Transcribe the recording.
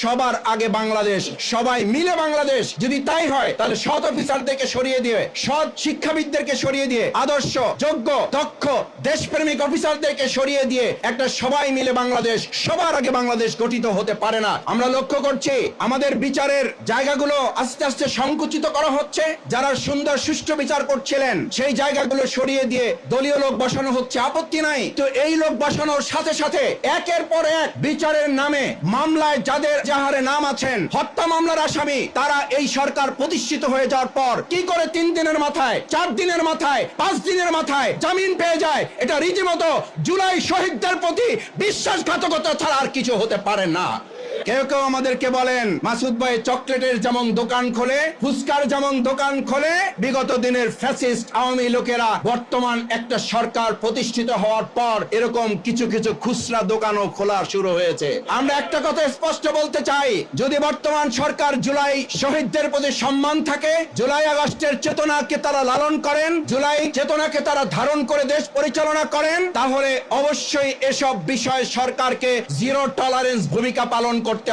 সবার আগে বাংলাদেশ, সবাই মিলে বাংলাদেশ। যদি তাই হয় তাহলে সৎ অফিসারদেরকে সরিয়ে দিয়ে, সৎ শিক্ষাবিদদেরকে সরিয়ে দিয়ে, আদর্শ, যোগ্য, দক্ষ, দেশপ্রেমিক অফিসারদেরকে সরিয়ে দিয়ে একটা সবাই মিলে বাংলাদেশ, সবার আগে বাংলাদেশ গঠিত হতে পারে না। আমরা লক্ষ্য করছি আমাদের বিচারের জায়গাগুলো আস্তে আস্তে সংকুচিত করা হচ্ছে। যারা সুন্দর সুষ্ঠু বিচার করছিলেন সেই জায়গাগুলো সরিয়ে দিয়ে দলীয় লোক বসানো হচ্ছে, আপত্তি নাই। তো এই লোক বসানোর সাথে সাথে একের পর এক বিচারের নামে মামলায় যাদের যাহারে নাম আছেন, হত্যা মামলার আসামি, তারা এই সরকার প্রতিষ্ঠিত হয়ে যাওয়ার পর কি করে 3 দিনের মাথায়, 4 দিনের মাথায়, 5 দিনের মাথায় জামিন পেয়ে যায়। এটা রীতিমতো জুলাই শহীদদের প্রতি বিশ্বাসঘাতকতা ছাড়া আর কিছু হতে পারে না। কেউ কেউ আমাদেরকে বলেন মাসুদ ভাই চকলেটের যেমন দোকান খোলে, ফুচকার যেমন দোকান খোলে, বিগত দিনের ফ্যাসিস্ট আওয়ামী লোকেরা বর্তমান একটা সরকার প্রতিষ্ঠিত হওয়ার পর এরকম কিছু কিছু খুচরা দোকানও খোলা শুরু হয়েছে। আমরা একটা কথা স্পষ্ট বলতে চাই, যদি বর্তমান সরকার জুলাই শহীদদের প্রতি সম্মান থাকে, জুলাই আগস্টের চেতনাকে তারা লালন করেন, জুলাই চেতনাকে তারা ধারণ করে দেশ পরিচালনা করেন, তাহলে অবশ্যই এসব বিষয়ে সরকারকে জিরো টলারেন্স ভূমিকা পালন করতে